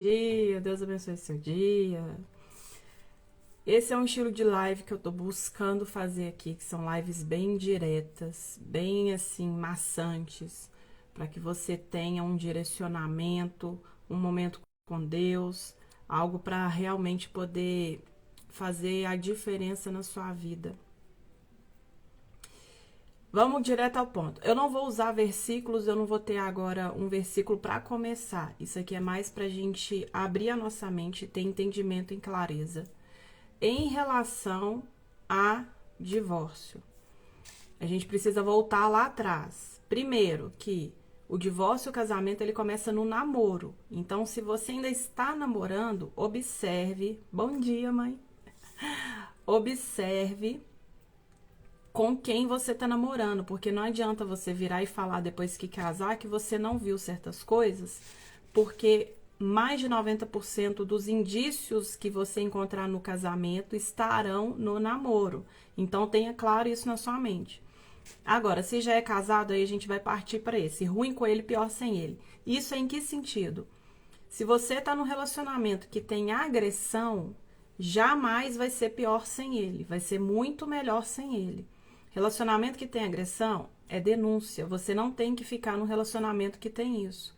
Dia, Deus abençoe seu dia. Esse é um estilo de live que eu tô buscando fazer aqui, que são lives bem diretas, bem assim maçantes, para que você tenha um direcionamento, um momento com Deus, algo para realmente poder fazer a diferença na sua vida. Vamos direto ao ponto. Eu não vou usar versículos, eu não vou ter agora um versículo para começar. Isso aqui é mais para a gente abrir a nossa mente, ter entendimento e clareza em relação a divórcio. A gente precisa voltar lá atrás. Primeiro, que o divórcio e o casamento ele começa no namoro. Então, se você ainda está namorando, observe. Bom dia, mãe. Observe com quem você está namorando, porque não adianta você virar e falar depois que casar que você não viu certas coisas, porque mais de 90% dos indícios que você encontrar no casamento estarão no namoro. Então tenha claro isso na sua mente. Agora, se já é casado, aí a gente vai partir para esse. Ruim com ele, pior sem ele. Isso é em que sentido? Se você está num relacionamento que tem agressão, jamais vai ser pior sem ele. Vai ser muito melhor sem ele. Relacionamento que tem agressão é denúncia. Você não tem que ficar num relacionamento que tem isso.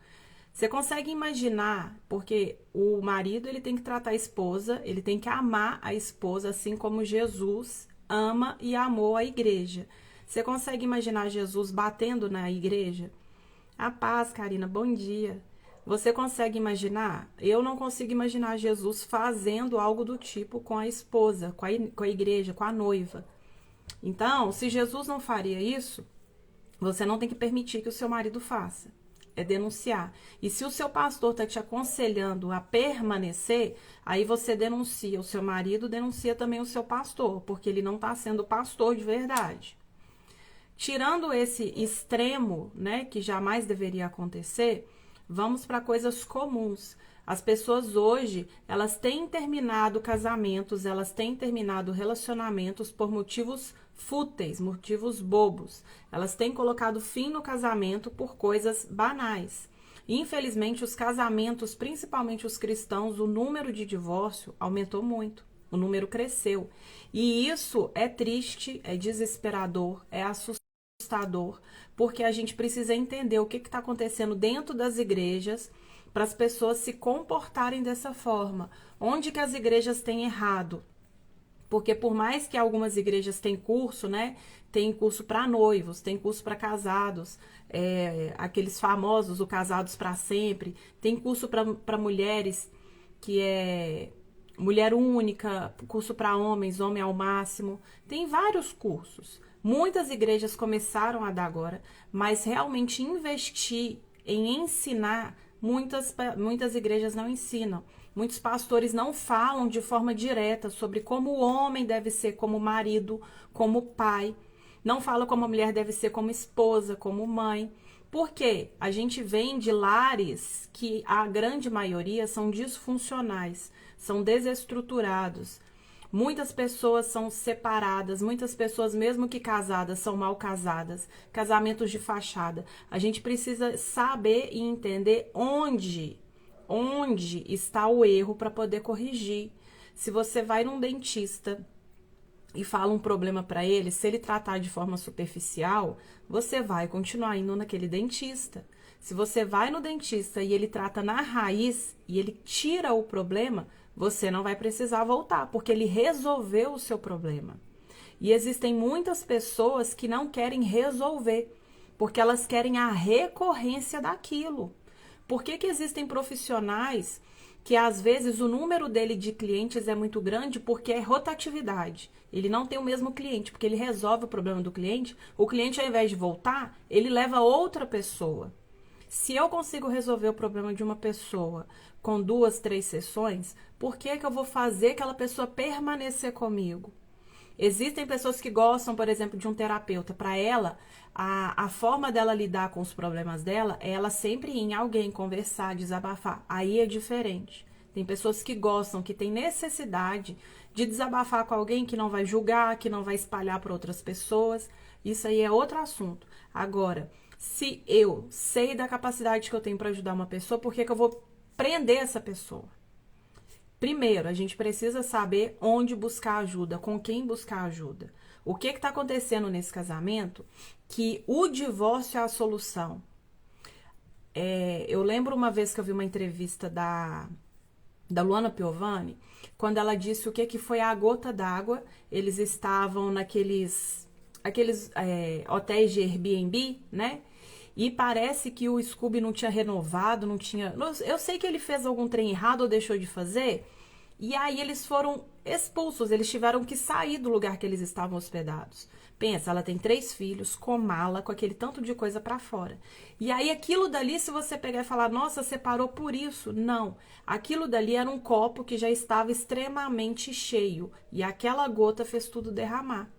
Você consegue imaginar, porque o marido ele tem que tratar a esposa, ele tem que amar a esposa, assim como Jesus ama e amou a igreja. Você consegue imaginar Jesus batendo na igreja? A paz, Karina, bom dia. Você consegue imaginar? Eu não consigo imaginar Jesus fazendo algo do tipo com a esposa, com a igreja, com a noiva. Então, se Jesus não faria isso, você não tem que permitir que o seu marido faça. É denunciar. E se o seu pastor está te aconselhando a permanecer, aí você denuncia o seu marido, denuncia também o seu pastor, porque ele não está sendo pastor de verdade. Tirando esse extremo, né, que jamais deveria acontecer, vamos para coisas comuns. As pessoas hoje, elas têm terminado casamentos, elas têm terminado relacionamentos por motivos fúteis, motivos bobos. Elas têm colocado fim no casamento por coisas banais. Infelizmente, os casamentos, principalmente os cristãos, o número de divórcio aumentou muito. O número cresceu. E isso é triste, é desesperador, é assustador, porque a gente precisa entender o que está acontecendo dentro das igrejas para as pessoas se comportarem dessa forma. Onde que as igrejas têm errado? Porque por mais que algumas igrejas têm curso, né? Tem curso para noivos, tem curso para casados, aqueles famosos, o Casados para Sempre, tem curso para mulheres, que é mulher única, curso para homens, homem ao máximo. Tem vários cursos. Muitas igrejas começaram a dar agora, mas realmente investir em ensinar, muitas igrejas não ensinam. Muitos pastores não falam de forma direta sobre como o homem deve ser como marido, como pai. Não fala como a mulher deve ser como esposa, como mãe. Porque a gente vem de lares que a grande maioria são disfuncionais, são desestruturados. Muitas pessoas são separadas, muitas pessoas, mesmo que casadas, são mal casadas, casamentos de fachada. A gente precisa saber e entender onde está o erro para poder corrigir. Se você vai num dentista e fala um problema para ele, se ele tratar de forma superficial, você vai continuar indo naquele dentista. Se você vai no dentista e ele trata na raiz e ele tira o problema, você não vai precisar voltar, porque ele resolveu o seu problema. E existem muitas pessoas que não querem resolver, porque elas querem a recorrência daquilo. Por que existem profissionais que às vezes o número dele de clientes é muito grande porque é rotatividade. Ele não tem o mesmo cliente, porque ele resolve o problema do cliente. O cliente, ao invés de voltar, ele leva outra pessoa. Se eu consigo resolver o problema de uma pessoa com 2, 3 sessões, por que eu vou fazer aquela pessoa permanecer comigo? Existem pessoas que gostam, por exemplo, de um terapeuta. Para ela, a forma dela lidar com os problemas dela é ela sempre ir em alguém conversar, desabafar. Aí é diferente. Tem pessoas que gostam, que têm necessidade de desabafar com alguém que não vai julgar, que não vai espalhar para outras pessoas. Isso aí é outro assunto. Agora, se eu sei da capacidade que eu tenho para ajudar uma pessoa, por que eu vou prender essa pessoa. Primeiro, a gente precisa saber onde buscar ajuda, com quem buscar ajuda. O que está acontecendo nesse casamento? Que o divórcio é a solução. Eu lembro uma vez que eu vi uma entrevista da Luana Piovani, quando ela disse o que foi a gota d'água. Eles estavam naqueles hotéis de Airbnb, né? E parece que o Scooby não tinha renovado, não tinha... Eu sei que ele fez algum trem errado ou deixou de fazer, e aí eles foram expulsos, eles tiveram que sair do lugar que eles estavam hospedados. Pensa, ela tem 3 filhos, com mala, com aquele tanto de coisa pra fora. E aí aquilo dali, se você pegar e falar, nossa, separou por isso. Não, aquilo dali era um copo que já estava extremamente cheio, e aquela gota fez tudo derramar.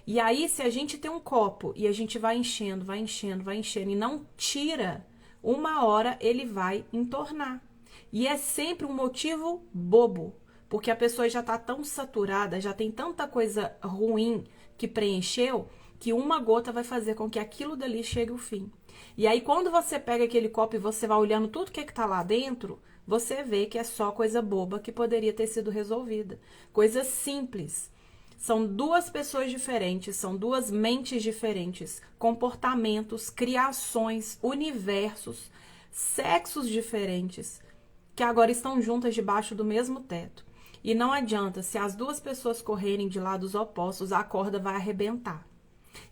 E aí, se a gente tem um copo e a gente vai enchendo, vai enchendo, vai enchendo e não tira, uma hora ele vai entornar. E é sempre um motivo bobo, porque a pessoa já tá tão saturada, já tem tanta coisa ruim que preencheu, que uma gota vai fazer com que aquilo dali chegue ao fim. E aí, quando você pega aquele copo e você vai olhando tudo que tá lá dentro, você vê que é só coisa boba que poderia ter sido resolvida. Coisa simples. São 2 pessoas diferentes, são 2 mentes diferentes, comportamentos, criações, universos, sexos diferentes, que agora estão juntas debaixo do mesmo teto. E não adianta, se as 2 pessoas correrem de lados opostos, a corda vai arrebentar.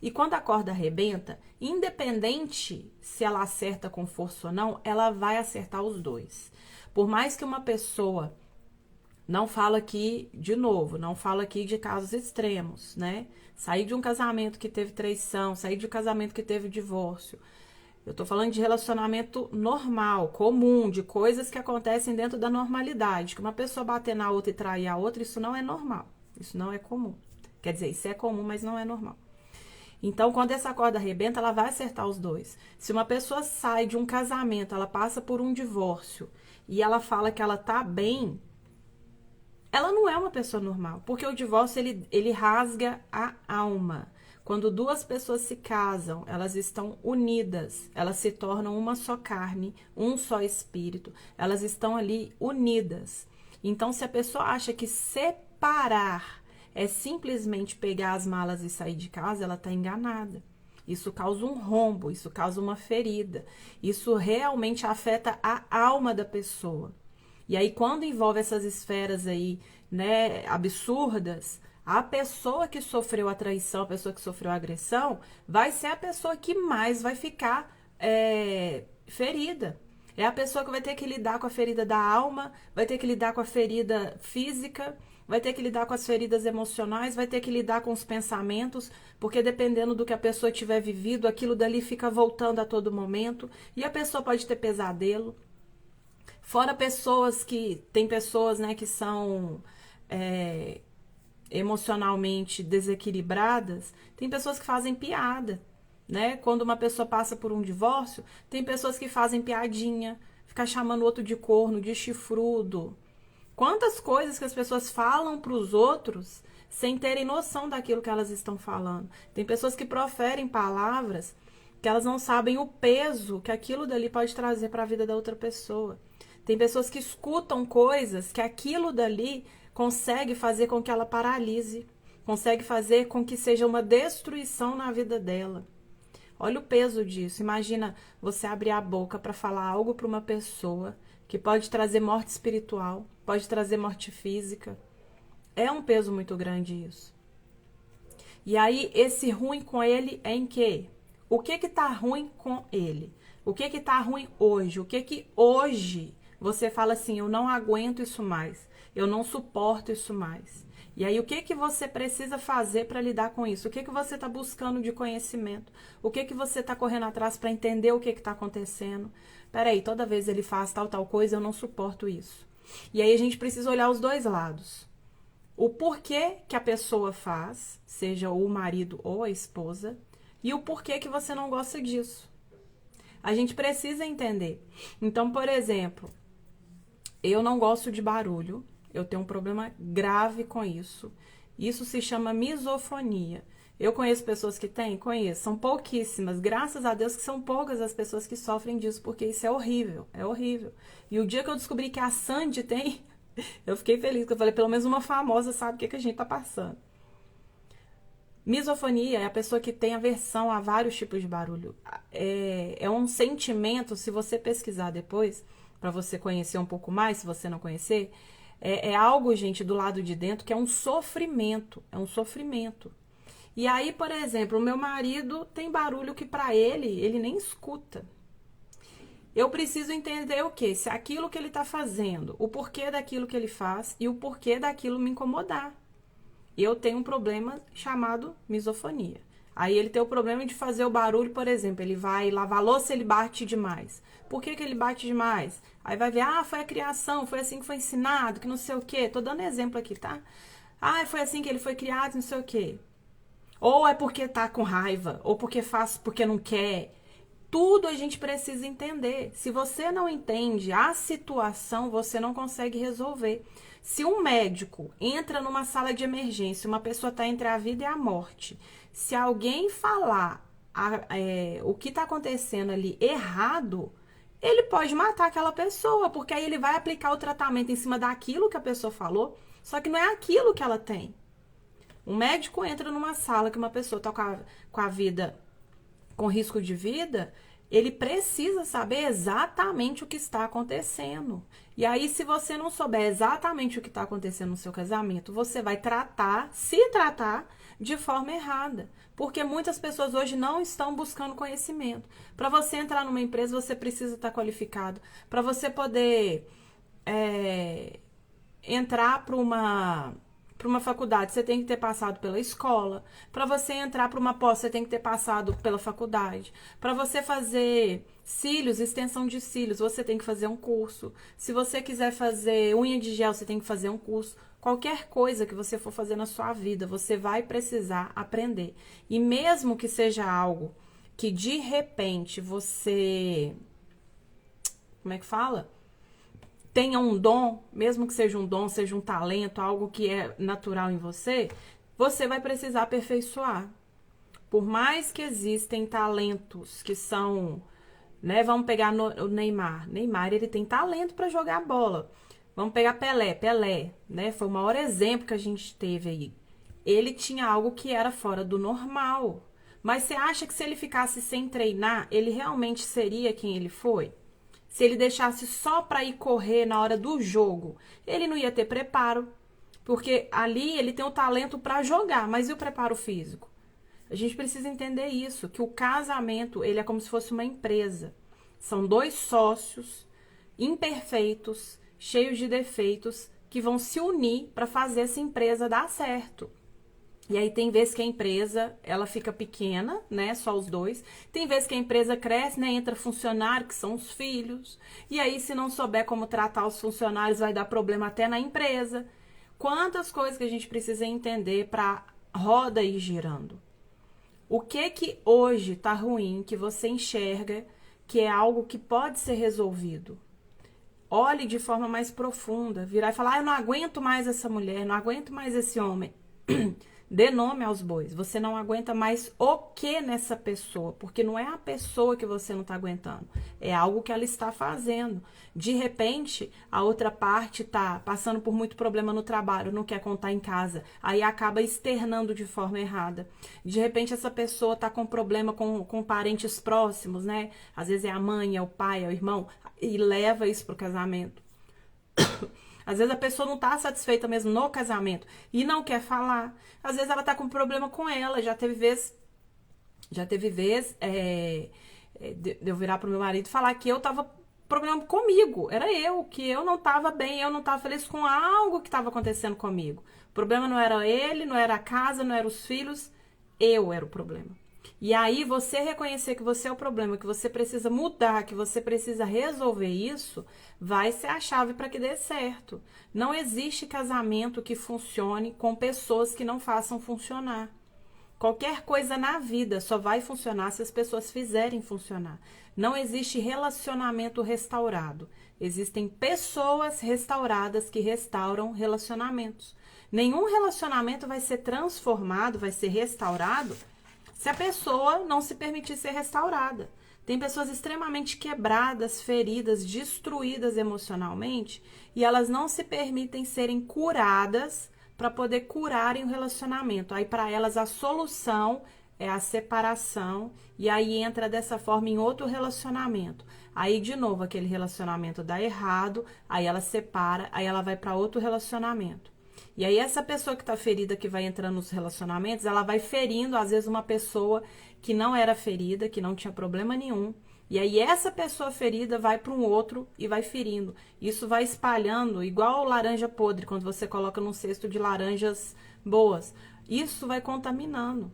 E quando a corda arrebenta, independente se ela acerta com força ou não, ela vai acertar os 2. Por mais que uma pessoa... Não falo aqui, de novo, não falo aqui de casos extremos, né? Sair de um casamento que teve traição, sair de um casamento que teve divórcio. Eu tô falando de relacionamento normal, comum, de coisas que acontecem dentro da normalidade. Que uma pessoa bater na outra e trair a outra, isso não é normal. Isso não é comum. Quer dizer, isso é comum, mas não é normal. Então, quando essa corda arrebenta, ela vai acertar os 2. Se uma pessoa sai de um casamento, ela passa por um divórcio e ela fala que ela tá bem... Ela não é uma pessoa normal, porque o divórcio ele rasga a alma. Quando 2 pessoas se casam, elas estão unidas, elas se tornam uma só carne, um só espírito, elas estão ali unidas. Então, se a pessoa acha que separar é simplesmente pegar as malas e sair de casa, ela está enganada. Isso causa um rombo, isso causa uma ferida, isso realmente afeta a alma da pessoa. E aí, quando envolve essas esferas aí, né, absurdas, a pessoa que sofreu a traição, a pessoa que sofreu a agressão, vai ser a pessoa que mais vai ficar ferida. É a pessoa que vai ter que lidar com a ferida da alma, vai ter que lidar com a ferida física, vai ter que lidar com as feridas emocionais, vai ter que lidar com os pensamentos, porque dependendo do que a pessoa tiver vivido, aquilo dali fica voltando a todo momento, e a pessoa pode ter pesadelo. Fora pessoas que... Tem pessoas, né, que são emocionalmente desequilibradas. Tem pessoas que fazem piada, né? Quando uma pessoa passa por um divórcio, tem pessoas que fazem piadinha, ficar chamando o outro de corno, de chifrudo. Quantas coisas que as pessoas falam para os outros sem terem noção daquilo que elas estão falando. Tem pessoas que proferem palavras que elas não sabem o peso que aquilo dali pode trazer para a vida da outra pessoa. Tem pessoas que escutam coisas que aquilo dali consegue fazer com que ela paralise, consegue fazer com que seja uma destruição na vida dela. Olha o peso disso. Imagina você abrir a boca para falar algo para uma pessoa que pode trazer morte espiritual, pode trazer morte física. É um peso muito grande isso. E aí, esse ruim com ele é em quê? O que tá ruim com ele? O que tá ruim hoje? O que hoje você fala assim, eu não aguento isso mais, eu não suporto isso mais. E aí, o que você precisa fazer para lidar com isso? O que você está buscando de conhecimento? O que você está correndo atrás para entender o que está acontecendo? Peraí, toda vez ele faz tal coisa, eu não suporto isso. E aí, a gente precisa olhar os 2 lados. O porquê que a pessoa faz, seja o marido ou a esposa, e o porquê que você não gosta disso. A gente precisa entender. Então, por exemplo, eu não gosto de barulho, eu tenho um problema grave com isso. Isso se chama misofonia. Eu conheço pessoas que têm? Conheço. São pouquíssimas. Graças a Deus que são poucas as pessoas que sofrem disso, porque isso é horrível. É horrível. E o dia que eu descobri que a Sandy tem, eu fiquei feliz, porque eu falei, pelo menos uma famosa sabe o que a gente tá passando. Misofonia é a pessoa que tem aversão a vários tipos de barulho. É um sentimento, se você pesquisar depois, para você conhecer um pouco mais, se você não conhecer, é algo, gente, do lado de dentro que é um sofrimento. É um sofrimento. E aí, por exemplo, o meu marido tem barulho que para ele nem escuta. Eu preciso entender o quê? Se aquilo que ele tá fazendo, o porquê daquilo que ele faz e o porquê daquilo me incomodar. Eu tenho um problema chamado misofonia. Aí ele tem o problema de fazer o barulho, por exemplo, ele vai lavar a louça, ele bate demais. Por que ele bate demais? Aí vai ver, foi a criação, foi assim que foi ensinado, que não sei o quê. Tô dando exemplo aqui, tá? Foi assim que ele foi criado, não sei o quê. Ou é porque tá com raiva, ou porque faz porque não quer. Tudo a gente precisa entender. Se você não entende a situação, você não consegue resolver. Se um médico entra numa sala de emergência, uma pessoa está entre a vida e a morte, se alguém falar o que está acontecendo ali errado, ele pode matar aquela pessoa, porque aí ele vai aplicar o tratamento em cima daquilo que a pessoa falou, só que não é aquilo que ela tem. Um médico entra numa sala que uma pessoa está com a vida, com risco de vida, ele precisa saber exatamente o que está acontecendo. E aí, se você não souber exatamente o que está acontecendo no seu casamento, você vai se tratar de forma errada. Porque muitas pessoas hoje não estão buscando conhecimento. Para você entrar numa empresa, você precisa estar qualificado. Para você poder entrar para uma faculdade, você tem que ter passado pela escola. Para você entrar para uma pós, você tem que ter passado pela faculdade. Para você fazer cílios, extensão de cílios, você tem que fazer um curso. Se você quiser fazer unha de gel, você tem que fazer um curso. Qualquer coisa que você for fazer na sua vida, você vai precisar aprender. E mesmo que seja algo que de repente você... Como é que fala? Tenha um dom, mesmo que seja um dom, seja um talento, algo que é natural em você, você vai precisar aperfeiçoar. Por mais que existem talentos que são, né, vamos pegar o Neymar. Neymar, ele tem talento para jogar bola. Vamos pegar Pelé, né, foi o maior exemplo que a gente teve aí. Ele tinha algo que era fora do normal. Mas você acha que se ele ficasse sem treinar, ele realmente seria quem ele foi? Se ele deixasse só para ir correr na hora do jogo, ele não ia ter preparo, porque ali ele tem o talento para jogar, mas e o preparo físico? A gente precisa entender isso, que o casamento, ele é como se fosse uma empresa. São dois sócios imperfeitos, cheios de defeitos, que vão se unir para fazer essa empresa dar certo. E aí tem vezes que a empresa, ela fica pequena, né, só os dois. Tem vezes que a empresa cresce, né, entra funcionário, que são os filhos. E aí se não souber como tratar os funcionários, vai dar problema até na empresa. Quantas coisas que a gente precisa entender para roda ir girando. O que hoje tá ruim, que você enxerga que é algo que pode ser resolvido? Olhe de forma mais profunda, virar e falar, eu não aguento mais essa mulher, não aguento mais esse homem. Dê nome aos bois. Você não aguenta mais o que nessa pessoa, porque não é a pessoa que você não está aguentando, é algo que ela está fazendo. De repente, a outra parte está passando por muito problema no trabalho, não quer contar em casa, aí acaba externando de forma errada. De repente, essa pessoa está com problema com parentes próximos, né? Às vezes é a mãe, é o pai, é o irmão, e leva isso pro casamento. Às vezes a pessoa não tá satisfeita mesmo no casamento e não quer falar. Às vezes ela tá com problema com ela. Já teve vez de eu virar pro meu marido e falar que eu tava problema comigo. Era eu, que eu não tava bem, eu não tava feliz com algo que tava acontecendo comigo. O problema não era ele, não era a casa, não eram os filhos. Eu era o problema. E aí você reconhecer que você é o problema, que você precisa mudar, que você precisa resolver isso, vai ser a chave para que dê certo. Não existe casamento que funcione com pessoas que não façam funcionar. Qualquer coisa na vida só vai funcionar se as pessoas fizerem funcionar. Não existe relacionamento restaurado. Existem pessoas restauradas que restauram relacionamentos. Nenhum relacionamento vai ser transformado, vai ser restaurado, se a pessoa não se permitir ser restaurada. Tem pessoas extremamente quebradas, feridas, destruídas emocionalmente, e elas não se permitem serem curadas para poder curarem o relacionamento. Aí para elas a solução é a separação, e aí entra dessa forma em outro relacionamento. Aí de novo aquele relacionamento dá errado, aí ela separa, aí ela vai para outro relacionamento. E aí essa pessoa que está ferida, que vai entrando nos relacionamentos, ela vai ferindo, às vezes, uma pessoa que não era ferida, que não tinha problema nenhum. E aí essa pessoa ferida vai para um outro e vai ferindo. Isso vai espalhando, igual laranja podre, quando você coloca num cesto de laranjas boas. Isso vai contaminando.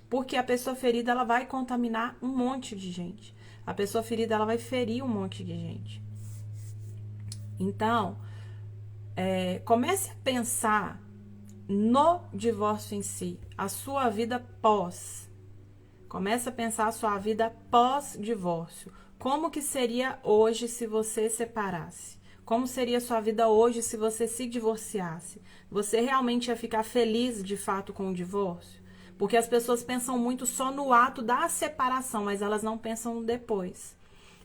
Porque a pessoa ferida, ela vai contaminar um monte de gente. A pessoa ferida, ela vai ferir um monte de gente. Então, comece a pensar no divórcio em si, a sua vida pós. Comece a pensar a sua vida pós-divórcio. Como que seria hoje se você separasse? Como seria a sua vida hoje se você se divorciasse? Você realmente ia ficar feliz de fato com o divórcio? Porque as pessoas pensam muito só no ato da separação, mas elas não pensam no depois.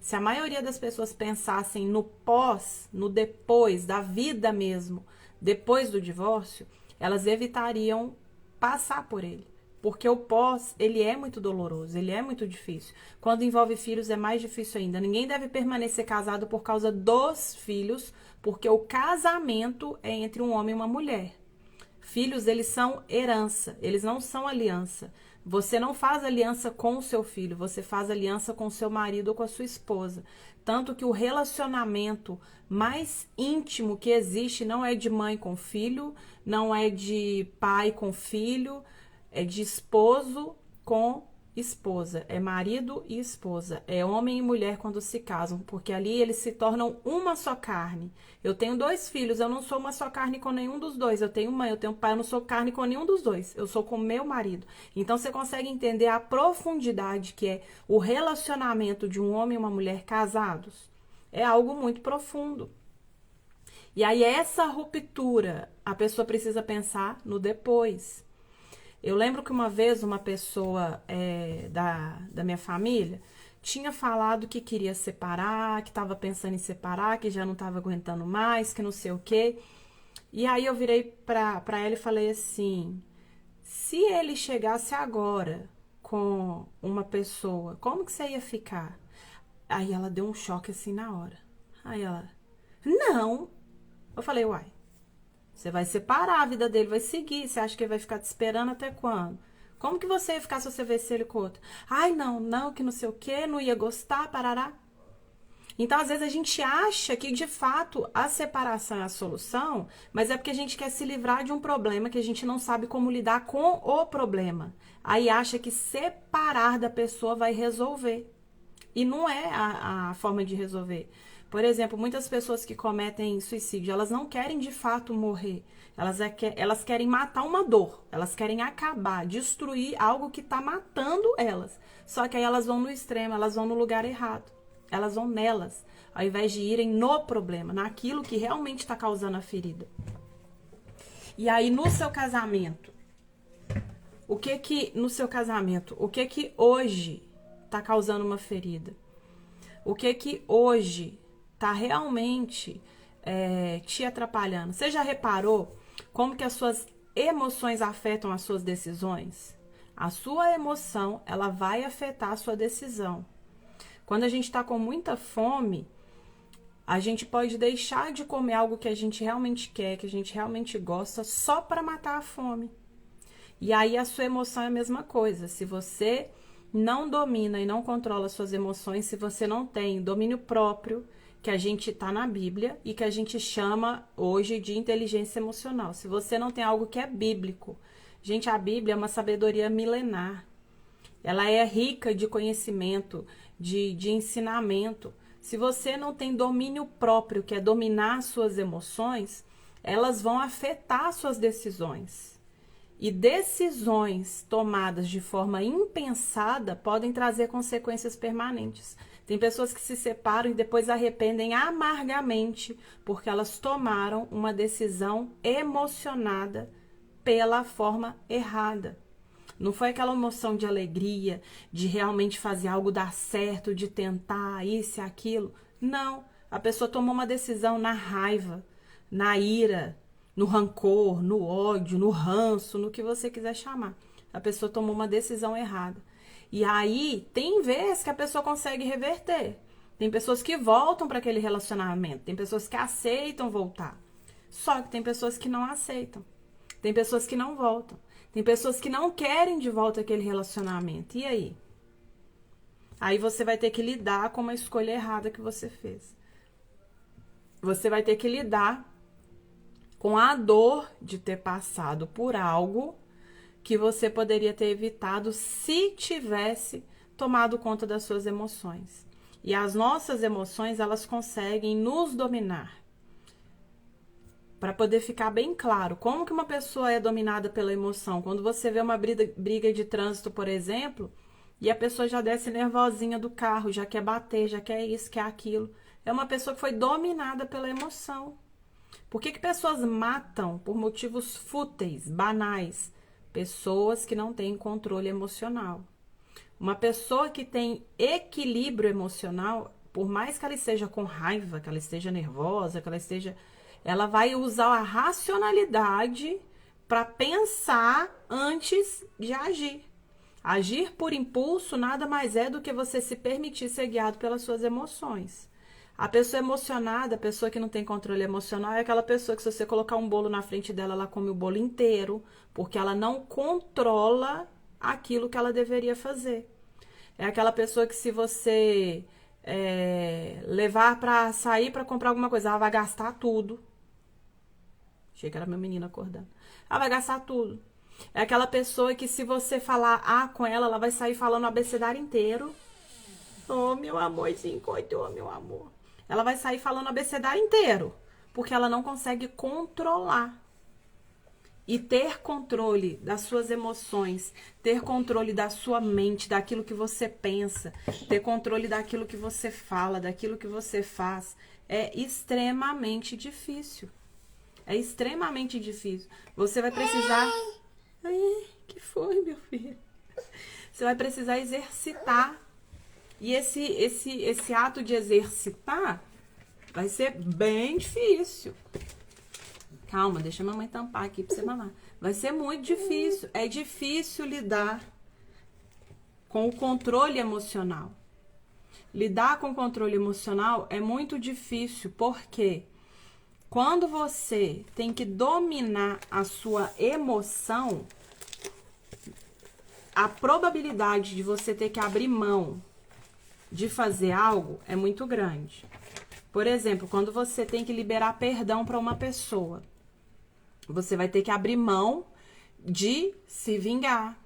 Se a maioria das pessoas pensassem no pós, no depois, da vida mesmo, depois do divórcio, elas evitariam passar por ele. Porque o pós, ele é muito doloroso, ele é muito difícil. Quando envolve filhos é mais difícil ainda. Ninguém deve permanecer casado por causa dos filhos, porque o casamento é entre um homem e uma mulher. Filhos, eles são herança, eles não são aliança. Você não faz aliança com o seu filho, você faz aliança com o seu marido ou com a sua esposa. Tanto que o relacionamento mais íntimo que existe não é de mãe com filho, não é de pai com filho, é de esposo com esposa. É marido e esposa. É homem e mulher quando se casam, porque ali eles se tornam uma só carne. Eu tenho 2 filhos, eu não sou uma só carne com nenhum dos dois. Eu tenho mãe, eu tenho pai, eu não sou carne com nenhum dos dois. Eu sou com meu marido. Então você consegue entender a profundidade que é o relacionamento de um homem e uma mulher casados? É algo muito profundo. E aí essa ruptura, a pessoa precisa pensar no depois. Eu lembro que uma vez uma pessoa da minha família tinha falado que queria separar, que estava pensando em separar, que já não estava aguentando mais, que não sei o quê. E aí eu virei pra ela e falei assim, se ele chegasse agora com uma pessoa, como que você ia ficar? Aí ela deu um choque assim na hora. Aí ela, não. Eu falei, uai. Você vai separar, a vida dele vai seguir. Você acha que ele vai ficar te esperando até quando? Como que você ia ficar se você visse ele com outro? Ai, não, que não sei o quê, não ia gostar, parará. Então, às vezes, a gente acha que, de fato, a separação é a solução, mas é porque a gente quer se livrar de um problema que a gente não sabe como lidar com o problema. Aí acha que separar da pessoa vai resolver. E não é a forma de resolver. Por exemplo, muitas pessoas que cometem suicídio, elas não querem de fato morrer. Elas querem matar uma dor. Elas querem acabar, destruir algo que está matando elas. Só que aí elas vão no extremo, elas vão no lugar errado. Elas vão nelas, ao invés de irem no problema, naquilo que realmente está causando a ferida. E aí, no seu casamento, o que hoje está causando uma ferida? O que hoje está realmente te atrapalhando? Você já reparou como que as suas emoções afetam as suas decisões? A sua emoção, ela vai afetar a sua decisão. Quando a gente está com muita fome, a gente pode deixar de comer algo que a gente realmente quer, que a gente realmente gosta, só para matar a fome. E aí a sua emoção é a mesma coisa. Se você não domina e não controla suas emoções, se você não tem domínio próprio, que a gente está na Bíblia e que a gente chama hoje de inteligência emocional. Se você não tem algo que é bíblico, gente, a Bíblia é uma sabedoria milenar. Ela é rica de conhecimento, de ensinamento. Se você não tem domínio próprio, que é dominar suas emoções, elas vão afetar suas decisões. E decisões tomadas de forma impensada podem trazer consequências permanentes. Tem pessoas que se separam e depois arrependem amargamente porque elas tomaram uma decisão emocionada pela forma errada. Não foi aquela emoção de alegria, de realmente fazer algo dar certo, de tentar isso e aquilo. Não. A pessoa tomou uma decisão na raiva, na ira, no rancor, no ódio, no ranço, no que você quiser chamar. A pessoa tomou uma decisão errada. E aí, tem vezes que a pessoa consegue reverter. Tem pessoas que voltam para aquele relacionamento. Tem pessoas que aceitam voltar. Só que tem pessoas que não aceitam. Tem pessoas que não voltam. Tem pessoas que não querem de volta aquele relacionamento. E aí? Aí você vai ter que lidar com uma escolha errada que você fez. Você vai ter que lidar com a dor de ter passado por algo que você poderia ter evitado se tivesse tomado conta das suas emoções. E as nossas emoções, elas conseguem nos dominar. Para poder ficar bem claro, como que uma pessoa é dominada pela emoção? Quando você vê uma briga de trânsito, por exemplo, e a pessoa já desce nervosinha do carro, já quer bater, já quer isso, quer aquilo. É uma pessoa que foi dominada pela emoção. Por que pessoas matam por motivos fúteis, banais? Pessoas que não têm controle emocional. Uma pessoa que tem equilíbrio emocional, por mais que ela esteja com raiva, que ela esteja nervosa, que ela vai usar a racionalidade para pensar antes de agir. Agir por impulso nada mais é do que você se permitir ser guiado pelas suas emoções. A pessoa emocionada, a pessoa que não tem controle emocional, é aquela pessoa que se você colocar um bolo na frente dela, ela come o bolo inteiro, porque ela não controla aquilo que ela deveria fazer. É aquela pessoa que se você levar para sair para comprar alguma coisa, ela vai gastar tudo. Achei que era meu menino acordando. Ela vai gastar tudo. É aquela pessoa que se você falar A com ela, ela vai sair falando o abecedário inteiro. Oh, meu amorzinho, coitou, meu amor. Ela vai sair falando o abecedário inteiro, porque ela não consegue controlar. E ter controle das suas emoções, ter controle da sua mente, daquilo que você pensa, ter controle daquilo que você fala, daquilo que você faz, é extremamente difícil. É extremamente difícil. Você vai precisar... Ai, que foi, meu filho? Você vai precisar exercitar. E esse ato de exercitar vai ser bem difícil. Calma, deixa a mamãe tampar aqui pra você mamar. Vai ser muito difícil. É difícil lidar com o controle emocional. Lidar com o controle emocional é muito difícil, porque quando você tem que dominar a sua emoção, a probabilidade de você ter que abrir mão de fazer algo é muito grande. Por exemplo, quando você tem que liberar perdão para uma pessoa, você vai ter que abrir mão de se vingar,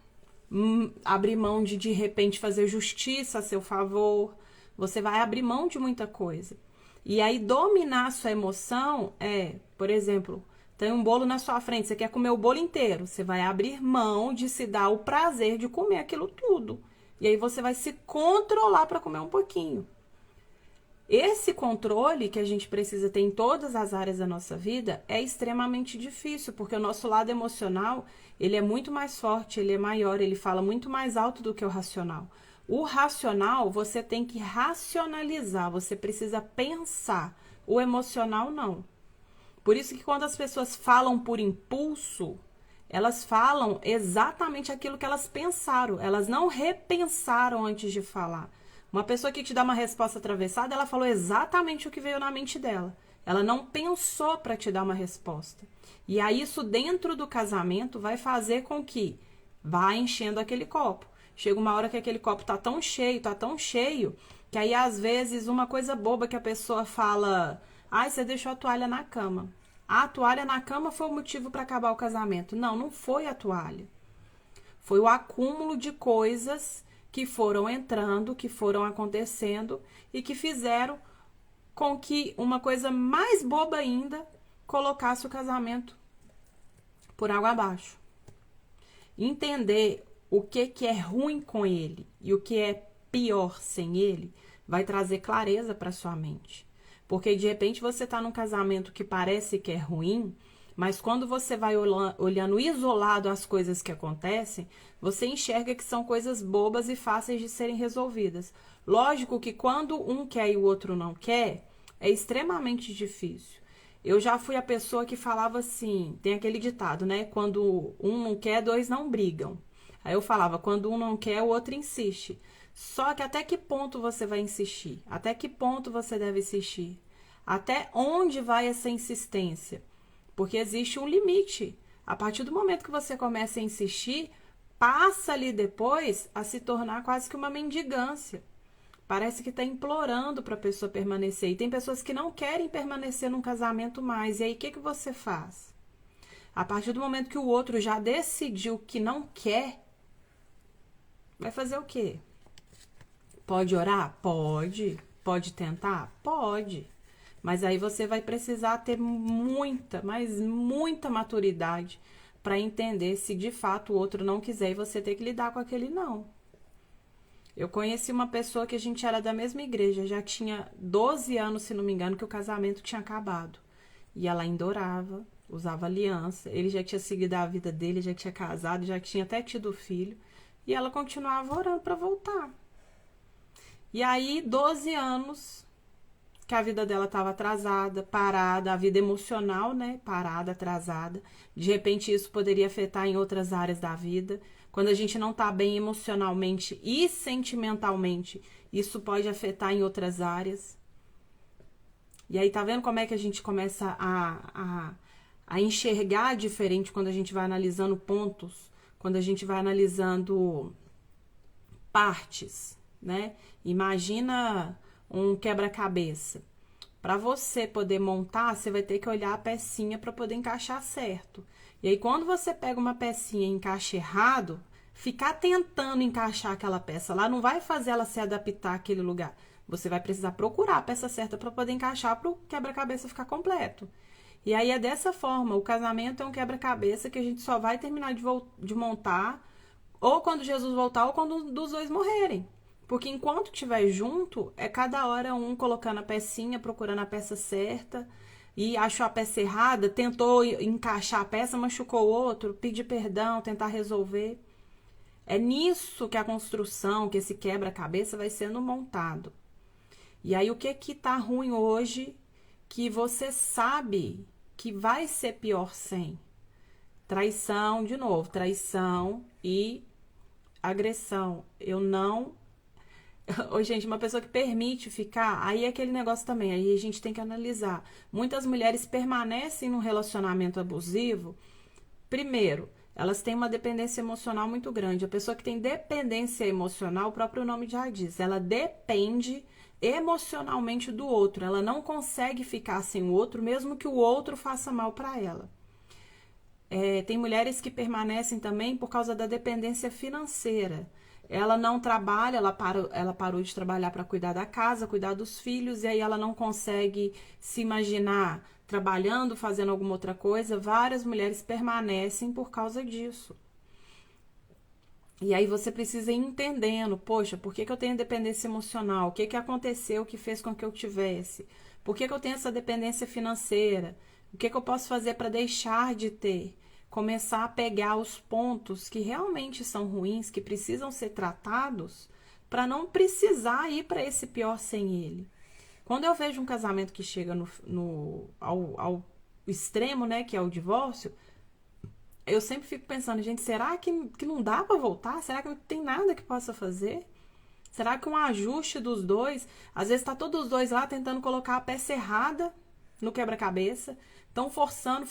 abrir mão de repente fazer justiça a seu favor. Você vai abrir mão de muita coisa. E aí dominar a sua emoção é, por exemplo, tem um bolo na sua frente, você quer comer o bolo inteiro, você vai abrir mão de se dar o prazer de comer aquilo tudo. E aí você vai se controlar para comer um pouquinho. Esse controle que a gente precisa ter em todas as áreas da nossa vida é extremamente difícil, porque o nosso lado emocional, ele é muito mais forte, ele é maior, ele fala muito mais alto do que o racional. O racional, você tem que racionalizar, você precisa pensar. O emocional, não. Por isso que quando as pessoas falam por impulso, elas falam exatamente aquilo que elas pensaram. Elas não repensaram antes de falar. Uma pessoa que te dá uma resposta atravessada, ela falou exatamente o que veio na mente dela. Ela não pensou para te dar uma resposta. E aí isso dentro do casamento vai fazer com que vá enchendo aquele copo. Chega uma hora que aquele copo tá tão cheio, que aí às vezes uma coisa boba que a pessoa fala, ai, você deixou a toalha na cama. A toalha na cama foi o motivo para acabar o casamento. Não, não foi a toalha. Foi o acúmulo de coisas que foram entrando, que foram acontecendo e que fizeram com que uma coisa mais boba ainda colocasse o casamento por água abaixo. Entender o que é ruim com ele e o que é pior sem ele vai trazer clareza para sua mente. Porque de repente você está num casamento que parece que é ruim, mas quando você vai olhando isolado as coisas que acontecem, você enxerga que são coisas bobas e fáceis de serem resolvidas. Lógico que quando um quer e o outro não quer, é extremamente difícil. Eu já fui a pessoa que falava assim, tem aquele ditado, né? Quando um não quer, dois não brigam. Aí eu falava, quando um não quer, o outro insiste. Só que até que ponto você vai insistir? Até que ponto você deve insistir? Até onde vai essa insistência? Porque existe um limite. A partir do momento que você começa a insistir, passa ali depois a se tornar quase que uma mendigância. Parece que está implorando para a pessoa permanecer. E tem pessoas que não querem permanecer num casamento mais. E aí, o que você faz? A partir do momento que o outro já decidiu que não quer, vai fazer o quê? Pode orar? Pode. Pode tentar? Pode. Mas aí você vai precisar ter muita, mas muita maturidade para entender se de fato o outro não quiser e você ter que lidar com aquele não. Eu conheci uma pessoa que a gente era da mesma igreja, já tinha 12 anos, se não me engano, que o casamento tinha acabado. E ela ainda orava, usava aliança, ele já tinha seguido a vida dele, já tinha casado, já tinha até tido filho, e ela continuava orando para voltar. E aí, 12 anos que a vida dela estava atrasada, parada, a vida emocional, né? Parada, atrasada. De repente, isso poderia afetar em outras áreas da vida. Quando a gente não tá bem emocionalmente e sentimentalmente, isso pode afetar em outras áreas. E aí, tá vendo como é que a gente começa a enxergar diferente quando a gente vai analisando pontos, quando a gente vai analisando partes, né? Imagina um quebra-cabeça. Para você poder montar, você vai ter que olhar a pecinha para poder encaixar certo. E aí, quando você pega uma pecinha e encaixa errado, ficar tentando encaixar aquela peça lá não vai fazer ela se adaptar àquele lugar. Você vai precisar procurar a peça certa para poder encaixar para o quebra-cabeça ficar completo. E aí é dessa forma, o casamento é um quebra-cabeça que a gente só vai terminar de montar ou quando Jesus voltar ou quando um dos dois morrerem. Porque enquanto estiver junto, é cada hora um colocando a pecinha, procurando a peça certa, e achou a peça errada, tentou encaixar a peça, machucou o outro, pedir perdão, tentar resolver. É nisso que a construção, que esse quebra-cabeça vai sendo montado. E aí o que tá ruim hoje, que você sabe que vai ser pior sem? Traição, de novo, traição e agressão. Eu não... Ô, gente, uma pessoa que permite ficar, aí é aquele negócio também, aí a gente tem que analisar. Muitas mulheres permanecem num relacionamento abusivo. Primeiro, elas têm uma dependência emocional muito grande. A pessoa que tem dependência emocional, o próprio nome já diz, ela depende emocionalmente do outro. Ela não consegue ficar sem o outro, mesmo que o outro faça mal para ela. Tem mulheres que permanecem também por causa da dependência financeira. Ela não trabalha, ela parou de trabalhar para cuidar da casa, cuidar dos filhos, e aí ela não consegue se imaginar trabalhando, fazendo alguma outra coisa. Várias mulheres permanecem por causa disso. E aí você precisa ir entendendo, poxa, por que eu tenho dependência emocional? O que aconteceu que fez com que eu tivesse? Por que eu tenho essa dependência financeira? O que eu posso fazer para deixar de ter? Começar a pegar os pontos que realmente são ruins, que precisam ser tratados, para não precisar ir para esse pior sem ele. Quando eu vejo um casamento que chega ao extremo, né, que é o divórcio, eu sempre fico pensando, gente, será que não dá para voltar? Será que não tem nada que possa fazer? Será que um ajuste dos dois, às vezes tá todos os dois lá tentando colocar a peça errada no quebra-cabeça, estão forçando,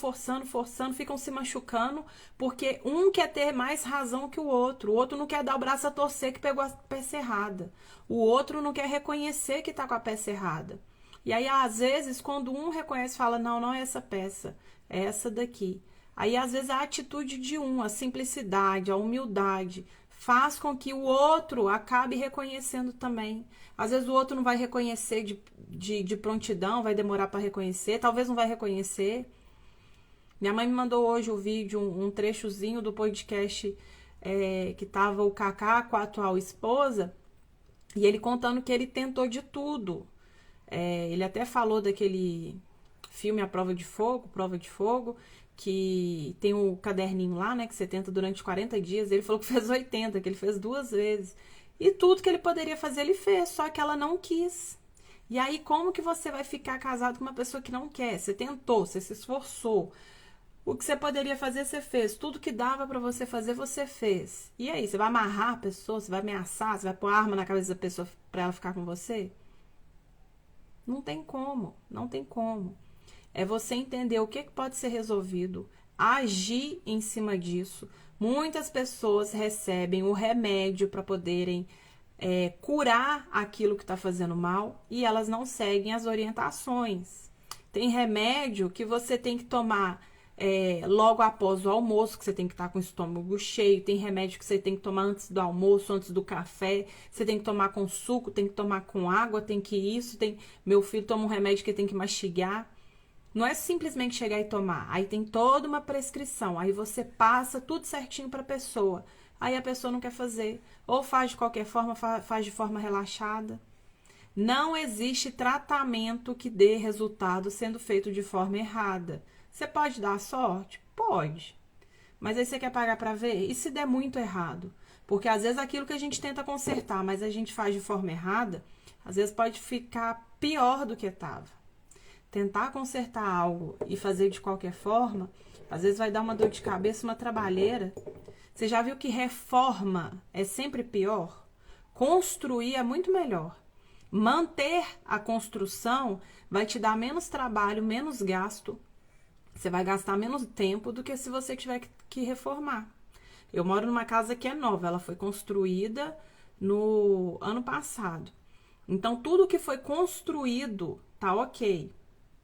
ficam se machucando, porque um quer ter mais razão que o outro não quer dar o braço a torcer que pegou a peça errada, o outro não quer reconhecer que tá com a peça errada. E aí, às vezes, quando um reconhece, fala, não é essa peça, é essa daqui. Aí, às vezes, a atitude de a simplicidade, a humildade, faz com que o outro acabe reconhecendo também. Às vezes o outro não vai reconhecer de prontidão, vai demorar para reconhecer, talvez não vai reconhecer. Minha mãe me mandou hoje o vídeo, um trechozinho do podcast que tava o Kaká com a atual esposa, e ele contando que ele tentou de tudo. Ele até falou daquele filme A Prova de Fogo, que tem o caderninho lá, né, que você tenta durante 40 dias. Ele falou que fez 80, que ele fez 2 vezes. E tudo que ele poderia fazer, ele fez, só que ela não quis. E aí, como que você vai ficar casado com uma pessoa que não quer? Você tentou, você se esforçou. O que você poderia fazer, você fez. Tudo que dava pra você fazer, você fez. E aí, você vai amarrar a pessoa, você vai ameaçar, você vai pôr arma na cabeça da pessoa pra ela ficar com você? Não tem como, não tem como. É você entender o que pode ser resolvido, agir em cima disso. Muitas pessoas recebem o remédio para poderem curar aquilo que está fazendo mal e elas não seguem as orientações. Tem remédio que você tem que tomar logo após o almoço, que você tem que estar com o estômago cheio. Tem remédio que você tem que tomar antes do almoço, antes do café. Você tem que tomar com suco, tem que tomar com água, tem que isso. Meu filho toma um remédio que tem que mastigar. Não é simplesmente chegar e tomar. Aí tem toda uma prescrição. Aí você passa tudo certinho para a pessoa. Aí a pessoa não quer fazer. Ou faz de qualquer forma, faz de forma relaxada. Não existe tratamento que dê resultado sendo feito de forma errada. Você pode dar sorte? Pode. Mas aí você quer pagar para ver? E se der muito errado? Porque às vezes aquilo que a gente tenta consertar, mas a gente faz de forma errada, às vezes pode ficar pior do que estava. Tentar consertar algo e fazer de qualquer forma, às vezes vai dar uma dor de cabeça, uma trabalheira. Você já viu que reforma é sempre pior? Construir é muito melhor. Manter a construção vai te dar menos trabalho, menos gasto. Você vai gastar menos tempo do que se você tiver que reformar. Eu moro numa casa que é nova, ela foi construída no ano passado. Então, tudo que foi construído tá ok.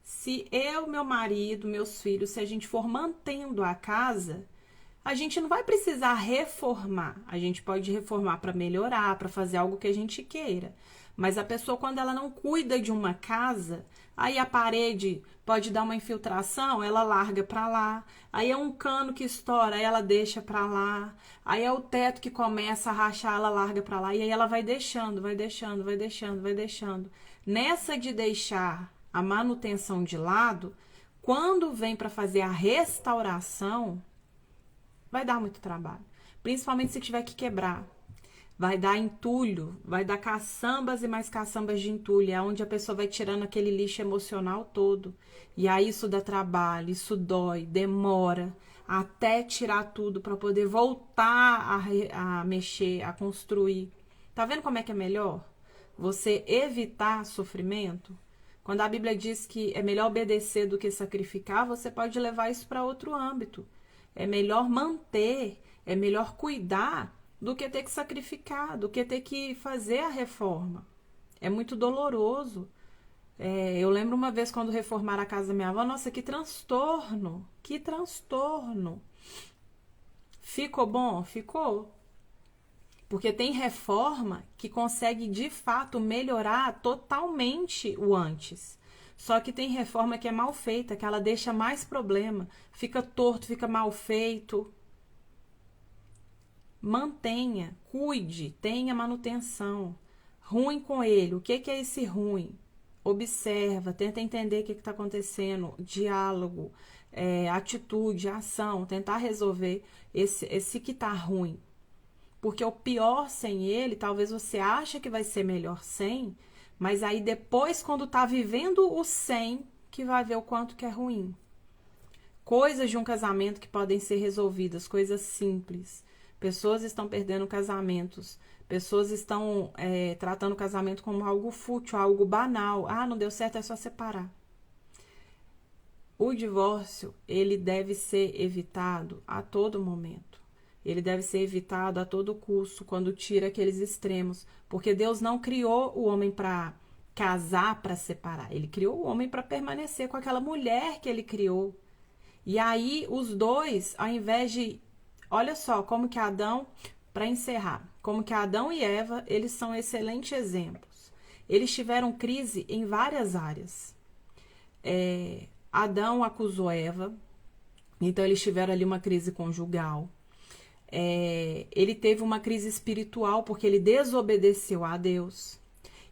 Se eu, meu marido, meus filhos, se a gente for mantendo a casa, a gente não vai precisar reformar. A gente pode reformar para melhorar, para fazer algo que a gente queira. Mas a pessoa, quando ela não cuida de uma casa, aí a parede pode dar uma infiltração, ela larga para lá. Aí é um cano que estoura, ela deixa para lá. Aí é o teto que começa a rachar, ela larga para lá. E aí ela vai deixando, vai deixando, vai deixando, vai deixando. Nessa de deixar a manutenção de lado, quando vem para fazer a restauração, vai dar muito trabalho. Principalmente se tiver que quebrar. Vai dar entulho, vai dar caçambas e mais caçambas de entulho, é onde a pessoa vai tirando aquele lixo emocional todo. E aí isso dá trabalho, isso dói, demora, até tirar tudo para poder voltar a mexer, a construir. Tá vendo como é que é melhor? Você evitar sofrimento? Quando a Bíblia diz que é melhor obedecer do que sacrificar, você pode levar isso para outro âmbito. É melhor manter, é melhor cuidar do que ter que sacrificar, do que ter que fazer a reforma. É muito doloroso. Eu lembro uma vez quando reformaram a casa da minha avó, nossa, que transtorno, que transtorno. Ficou bom? Ficou. Porque tem reforma que consegue de fato melhorar totalmente o antes. Só que tem reforma que é mal feita, que ela deixa mais problema, fica torto, fica mal feito. Mantenha, cuide, tenha manutenção. Ruim com ele, o que é esse ruim? Observa, tenta entender o que está acontecendo, diálogo, atitude, ação, tentar resolver esse que está ruim. Porque o pior sem ele, talvez você ache que vai ser melhor sem, mas aí depois, quando tá vivendo o sem, que vai ver o quanto que é ruim. Coisas de um casamento que podem ser resolvidas, coisas simples. Pessoas estão perdendo casamentos, pessoas estão tratando o casamento como algo fútil, algo banal. Ah, não deu certo, é só separar. O divórcio, ele deve ser evitado a todo momento. Ele deve ser evitado a todo custo, quando tira aqueles extremos. Porque Deus não criou o homem para casar, para separar. Ele criou o homem para permanecer com aquela mulher que ele criou. E aí, os dois, ao invés de... Olha só, como que Adão, para encerrar, como que Adão e Eva, eles são excelentes exemplos. Eles tiveram crise em várias áreas. Adão acusou Eva, então eles tiveram ali uma crise conjugal. Ele teve uma crise espiritual porque ele desobedeceu a Deus.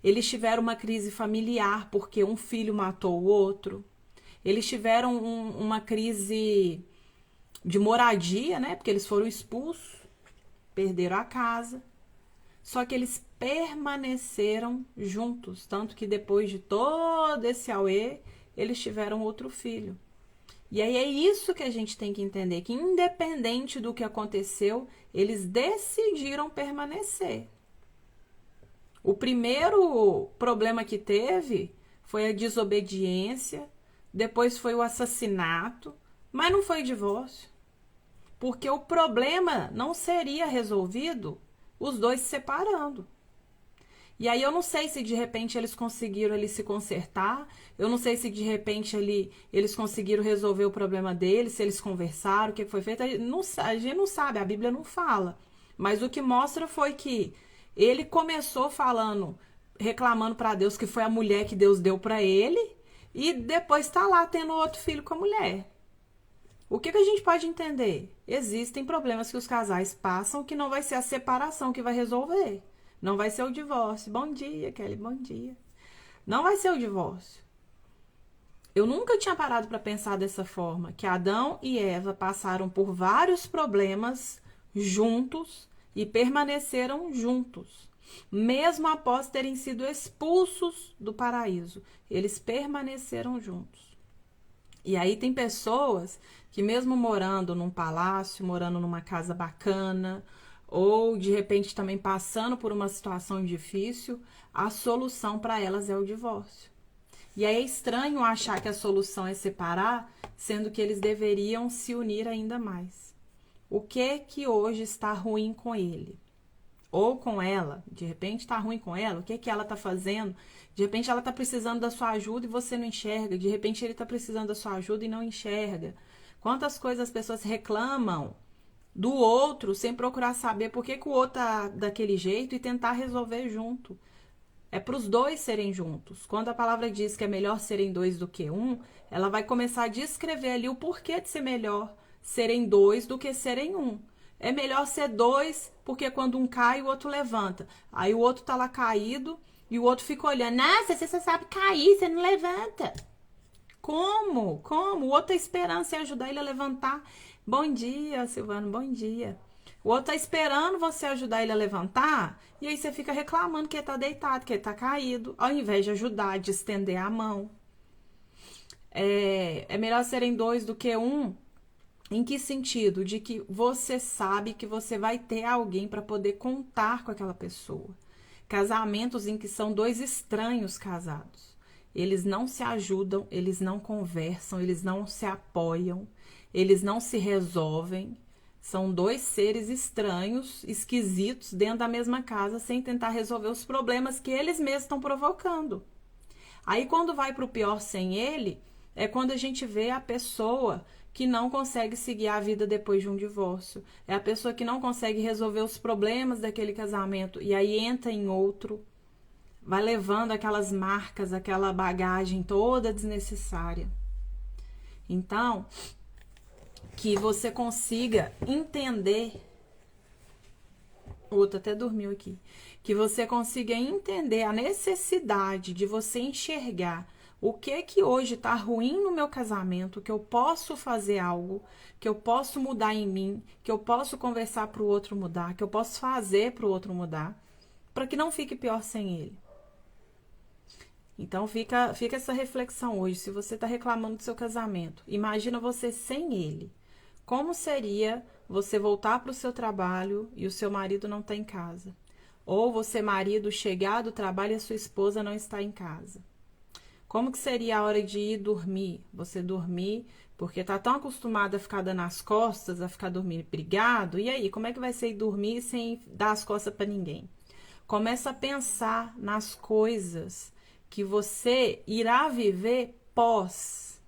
Eles tiveram uma crise familiar porque um filho matou o outro. Eles tiveram uma crise de moradia, né? Porque eles foram expulsos, perderam a casa. Só que eles permaneceram juntos. Tanto que depois de todo esse auê, eles tiveram outro filho. E aí é isso que a gente tem que entender, que independente do que aconteceu, eles decidiram permanecer. O primeiro problema que teve foi a desobediência, depois foi o assassinato, mas não foi divórcio. Porque o problema não seria resolvido os dois se separando. E aí eu não sei se de repente eles conseguiram ali se consertar, eu não sei se de repente eles conseguiram resolver o problema deles, se eles conversaram, o que foi feito, a gente não sabe, a Bíblia não fala. Mas o que mostra foi que ele começou falando, reclamando para Deus que foi a mulher que Deus deu para ele, e depois tá lá tendo outro filho com a mulher. O que a gente pode entender? Existem problemas que os casais passam que não vai ser a separação que vai resolver. Não vai ser o divórcio. Bom dia, Kelly, bom dia. Não vai ser o divórcio. Eu nunca tinha parado para pensar dessa forma, que Adão e Eva passaram por vários problemas juntos e permaneceram juntos. Mesmo após terem sido expulsos do paraíso, eles permaneceram juntos. E aí tem pessoas que mesmo morando num palácio, morando numa casa bacana, ou de repente também passando por uma situação difícil, a solução para elas é o divórcio. E aí é estranho achar que a solução é separar, sendo que eles deveriam se unir ainda mais. O que hoje está ruim com ele? Ou com ela, de repente está ruim com ela, o que ela está fazendo? De repente ela está precisando da sua ajuda e você não enxerga, de repente ele está precisando da sua ajuda e não enxerga. Quantas coisas as pessoas reclamam do outro sem procurar saber por que o outro tá daquele jeito e tentar resolver junto. É para os dois serem juntos. Quando a palavra diz que é melhor serem dois do que um, ela vai começar a descrever ali o porquê de ser melhor serem dois do que serem um. É melhor ser dois, porque quando um cai, o outro levanta. Aí o outro tá lá caído e o outro fica olhando. Nossa, você só sabe cair, você não levanta. Como? O outro tá esperando você ajudar ele a levantar. Bom dia, Silvano, bom dia. O outro tá esperando você ajudar ele a levantar, e aí você fica reclamando que ele tá deitado, que ele tá caído, ao invés de ajudar, de estender a mão. É melhor serem dois do que um. Em que sentido? De que você sabe que você vai ter alguém para poder contar com aquela pessoa. Casamentos em que são dois estranhos casados. Eles não se ajudam, eles não conversam, eles não se apoiam, eles não se resolvem. São dois seres estranhos, esquisitos, dentro da mesma casa, sem tentar resolver os problemas que eles mesmos estão provocando. Aí, quando vai para o pior sem ele, é quando a gente vê a pessoa que não consegue seguir a vida depois de um divórcio. É a pessoa que não consegue resolver os problemas daquele casamento e aí entra em outro, vai levando aquelas marcas, aquela bagagem toda desnecessária. Então, que você consiga entender, o outro até dormiu aqui, que você consiga entender a necessidade de você enxergar o que hoje tá ruim no meu casamento, que eu posso fazer algo, que eu posso mudar em mim, que eu posso conversar para o outro mudar, que eu posso fazer para o outro mudar, para que não fique pior sem ele. Então fica essa reflexão hoje. Se você está reclamando do seu casamento, imagina você sem ele. Como seria você voltar para o seu trabalho e o seu marido não está em casa? Ou você, marido, chegar do trabalho e a sua esposa não está em casa? Como que seria a hora de ir dormir? Você dormir porque tá tão acostumado a ficar dando as costas, a ficar dormindo brigado. E aí, como é que vai ser ir dormir sem dar as costas para ninguém? Começa a pensar nas coisas que você irá viver pós.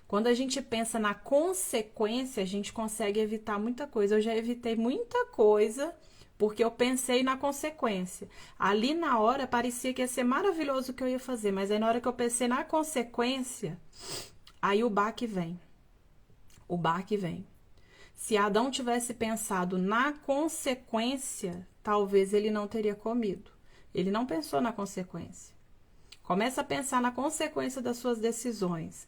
Quando a gente pensa na consequência, a gente consegue evitar muita coisa. Eu já evitei muita coisa porque eu pensei na consequência. Ali na hora parecia que ia ser maravilhoso o que eu ia fazer, mas aí na hora que eu pensei na consequência, aí o baque vem. Se Adão tivesse pensado na consequência, talvez ele não teria comido. Ele não pensou na consequência. Começa a pensar na consequência das suas decisões.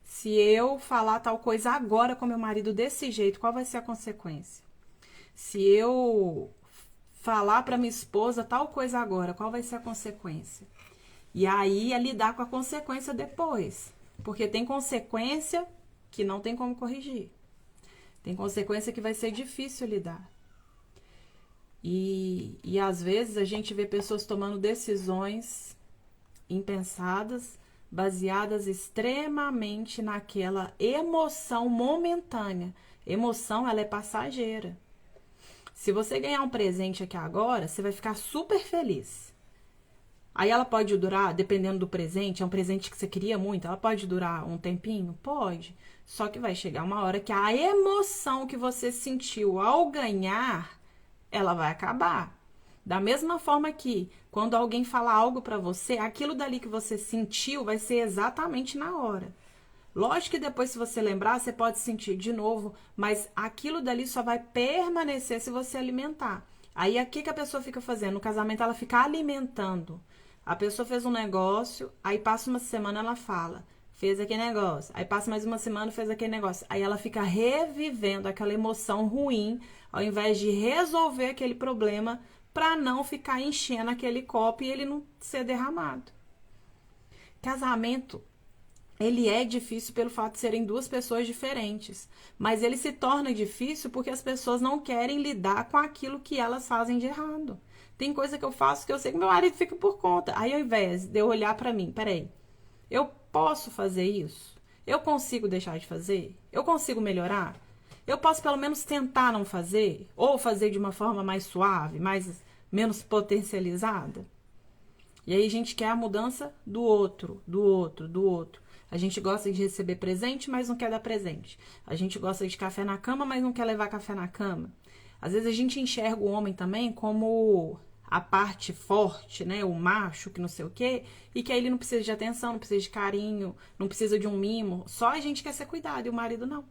Se eu falar tal coisa agora com meu marido desse jeito, qual vai ser a consequência? Se eu falar para minha esposa tal coisa agora, qual vai ser a consequência? E aí é lidar com a consequência depois. Porque tem consequência que não tem como corrigir. Tem consequência que vai ser difícil lidar. E às vezes a gente vê pessoas tomando decisões impensadas, baseadas extremamente naquela emoção momentânea. Emoção, ela é passageira. Se você ganhar um presente aqui agora, você vai ficar super feliz. Aí ela pode durar, dependendo do presente, é um presente que você queria muito, ela pode durar um tempinho? Pode. Só que vai chegar uma hora que a emoção que você sentiu ao ganhar, ela vai acabar. Da mesma forma que quando alguém fala algo pra você, aquilo dali que você sentiu vai ser exatamente na hora. Lógico que depois, se você lembrar, você pode sentir de novo, mas aquilo dali só vai permanecer se você alimentar. Aí, o que a pessoa fica fazendo? No casamento, ela fica alimentando. A pessoa fez um negócio, aí passa uma semana, ela fala, fez aquele negócio. Aí passa mais uma semana, fez aquele negócio. Aí ela fica revivendo aquela emoção ruim, ao invés de resolver aquele problema, para não ficar enchendo aquele copo e ele não ser derramado. Casamento, ele é difícil pelo fato de serem duas pessoas diferentes, mas ele se torna difícil porque as pessoas não querem lidar com aquilo que elas fazem de errado. Tem coisa que eu faço que eu sei que meu marido fica por conta. Aí, ao invés de eu olhar para mim, peraí, eu posso fazer isso? Eu consigo deixar de fazer? Eu consigo melhorar? Eu posso pelo menos tentar não fazer? Ou fazer de uma forma mais suave, menos potencializada? E aí a gente quer a mudança do outro, do outro, do outro. A gente gosta de receber presente, mas não quer dar presente. A gente gosta de café na cama, mas não quer levar café na cama. Às vezes a gente enxerga o homem também como a parte forte, né? O macho, que não sei o quê. E que aí ele não precisa de atenção, não precisa de carinho, não precisa de um mimo. Só a gente quer ser cuidado e o marido não.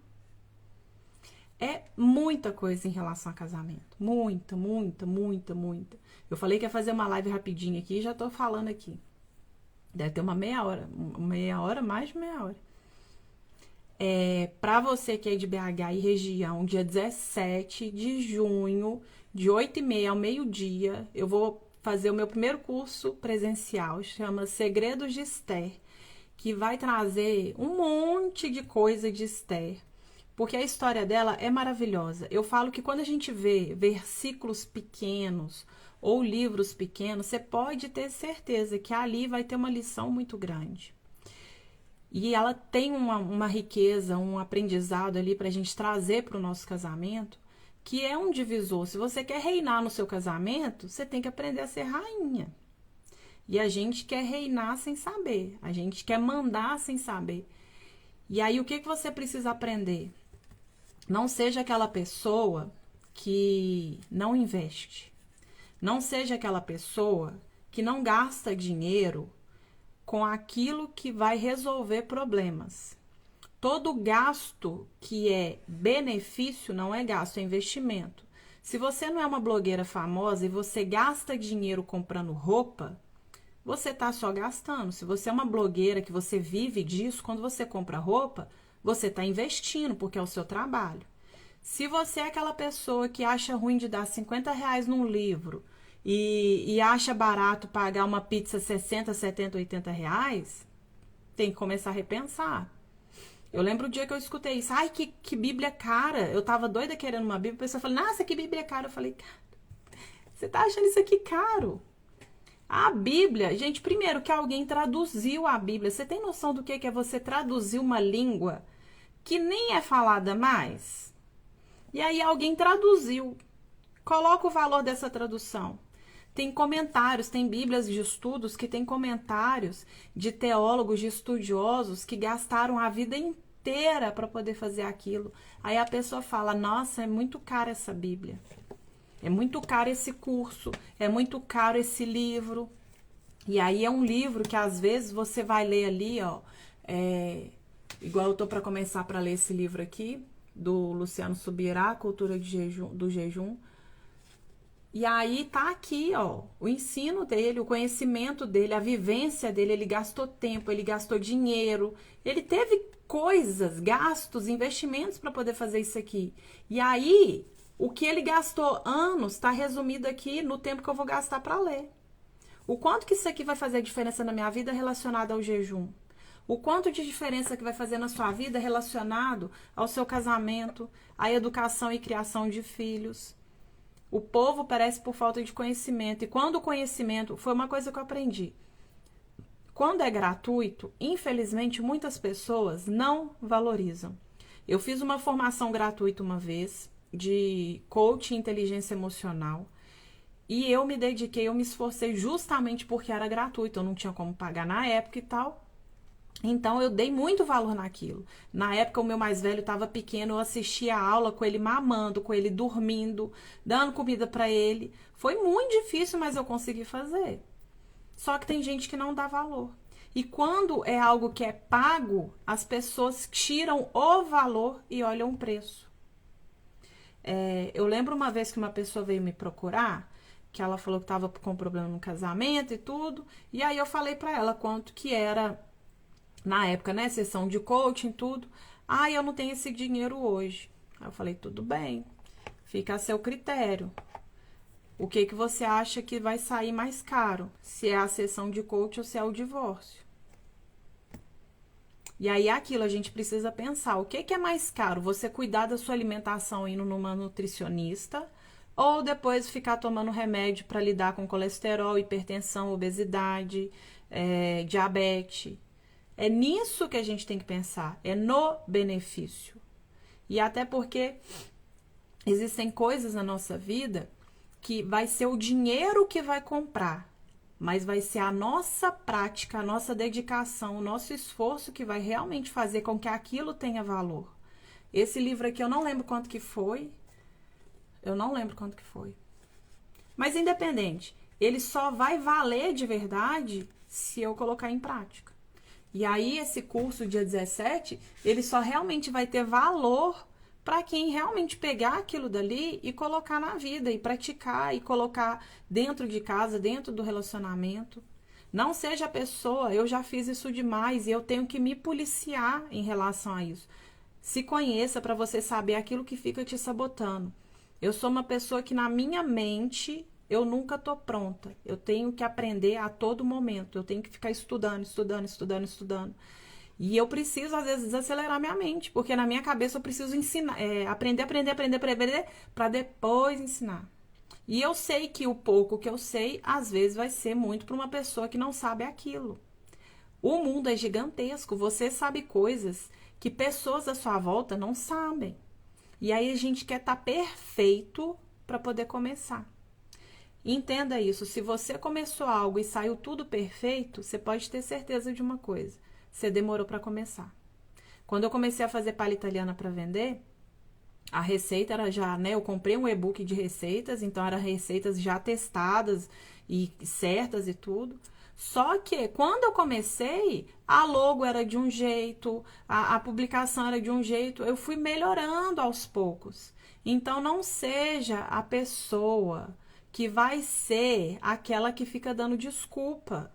É muita coisa em relação a casamento. Muita, muita, muita, muita. Eu falei que ia fazer uma live rapidinho aqui e já tô falando aqui. Deve ter uma meia hora, mais de meia hora. Pra você que é de BH e região, dia 17 de junho, de 8h30 ao meio-dia, eu vou fazer o meu primeiro curso presencial, chama Segredos de Esther, que vai trazer um monte de coisa de Esther, porque a história dela é maravilhosa. Eu falo que quando a gente vê versículos pequenos ou livros pequenos, você pode ter certeza que ali vai ter uma lição muito grande. E ela tem uma riqueza, um aprendizado ali para a gente trazer para o nosso casamento, que é um divisor. Se você quer reinar no seu casamento, você tem que aprender a ser rainha. E a gente quer reinar sem saber, a gente quer mandar sem saber. E aí o que você precisa aprender? Não seja aquela pessoa que não investe. Não seja aquela pessoa que não gasta dinheiro com aquilo que vai resolver problemas. Todo gasto que é benefício não é gasto, é investimento. Se você não é uma blogueira famosa e você gasta dinheiro comprando roupa, você está só gastando. Se você é uma blogueira que você vive disso, quando você compra roupa, você está investindo, porque é o seu trabalho. Se você é aquela pessoa que acha ruim de dar R$50 num livro e acha barato pagar uma pizza 60, 70, 80 reais, tem que começar a repensar. Eu lembro o dia que eu escutei isso. Ai, que Bíblia cara. Eu tava doida querendo uma Bíblia. A pessoa falou, nossa, que Bíblia cara. Eu falei, cara, você tá achando isso aqui caro? A Bíblia, gente, primeiro que alguém traduziu a Bíblia. Você tem noção do que é você traduzir uma língua que nem é falada mais? E aí alguém traduziu. Coloca o valor dessa tradução. Tem comentários, tem bíblias de estudos que tem comentários de teólogos, de estudiosos que gastaram a vida inteira para poder fazer aquilo. Aí a pessoa fala, nossa, é muito cara essa Bíblia. É muito caro esse curso, é muito caro esse livro. E aí é um livro que às vezes você vai ler ali, ó, igual eu tô para começar para ler esse livro aqui, do Luciano Subirá, Cultura de Jejum, do Jejum. E aí tá aqui, ó, o ensino dele, o conhecimento dele, a vivência dele. Ele gastou tempo, ele gastou dinheiro, ele teve coisas, gastos, investimentos para poder fazer isso aqui. E aí, o que ele gastou anos está resumido aqui no tempo que eu vou gastar para ler. O quanto que isso aqui vai fazer diferença na minha vida relacionado ao jejum? O quanto de diferença que vai fazer na sua vida relacionado ao seu casamento, à educação e criação de filhos? O povo perece por falta de conhecimento. E quando o conhecimento... Foi uma coisa que eu aprendi. Quando é gratuito, infelizmente, muitas pessoas não valorizam. Eu fiz uma formação gratuita uma vez, de coaching e inteligência emocional. E eu me dediquei, eu me esforcei justamente porque era gratuito. Eu não tinha como pagar na época e tal. Então, eu dei muito valor naquilo. Na época, o meu mais velho estava pequeno, eu assistia a aula com ele mamando, com ele dormindo, dando comida para ele. Foi muito difícil, mas eu consegui fazer. Só que tem gente que não dá valor. E quando é algo que é pago, as pessoas tiram o valor e olham o preço. Eu lembro uma vez que uma pessoa veio me procurar, que ela falou que estava com problema no casamento e tudo. E aí eu falei para ela quanto que era... Na época, né, sessão de coaching, tudo. Ah, eu não tenho esse dinheiro hoje. Aí eu falei, tudo bem, fica a seu critério. O que que você acha que vai sair mais caro? Se é a sessão de coaching ou se é o divórcio. E aí, aquilo, a gente precisa pensar, o que que é mais caro? Você cuidar da sua alimentação indo numa nutricionista ou depois ficar tomando remédio para lidar com colesterol, hipertensão, obesidade, diabetes? É nisso que a gente tem que pensar, é no benefício. E até porque existem coisas na nossa vida que vai ser o dinheiro que vai comprar, mas vai ser a nossa prática, a nossa dedicação, o nosso esforço que vai realmente fazer com que aquilo tenha valor. Esse livro aqui eu não lembro quanto que foi, mas independente, ele só vai valer de verdade se eu colocar em prática. E aí, esse curso, dia 17, ele só realmente vai ter valor para quem realmente pegar aquilo dali e colocar na vida, e praticar, e colocar dentro de casa, dentro do relacionamento. Não seja a pessoa, eu já fiz isso demais e eu tenho que me policiar em relação a isso. Se conheça para você saber aquilo que fica te sabotando. Eu sou uma pessoa que na minha mente... Eu nunca tô pronta. Eu tenho que aprender a todo momento. Eu tenho que ficar estudando. E eu preciso, às vezes, desacelerar minha mente. Porque na minha cabeça eu preciso ensinar, aprender, para depois ensinar. E eu sei que o pouco que eu sei, às vezes, vai ser muito para uma pessoa que não sabe aquilo. O mundo é gigantesco. Você sabe coisas que pessoas à sua volta não sabem. E aí a gente quer estar perfeito para poder começar. Entenda isso, se você começou algo e saiu tudo perfeito, você pode ter certeza de uma coisa, você demorou para começar. Quando eu comecei a fazer palha italiana para vender, a receita era já, né, eu comprei um e-book de receitas, então eram receitas já testadas e certas e tudo. Só que quando eu comecei, a logo era de um jeito, a publicação era de um jeito, eu fui melhorando aos poucos. Então não seja a pessoa que vai ser aquela que fica dando desculpa.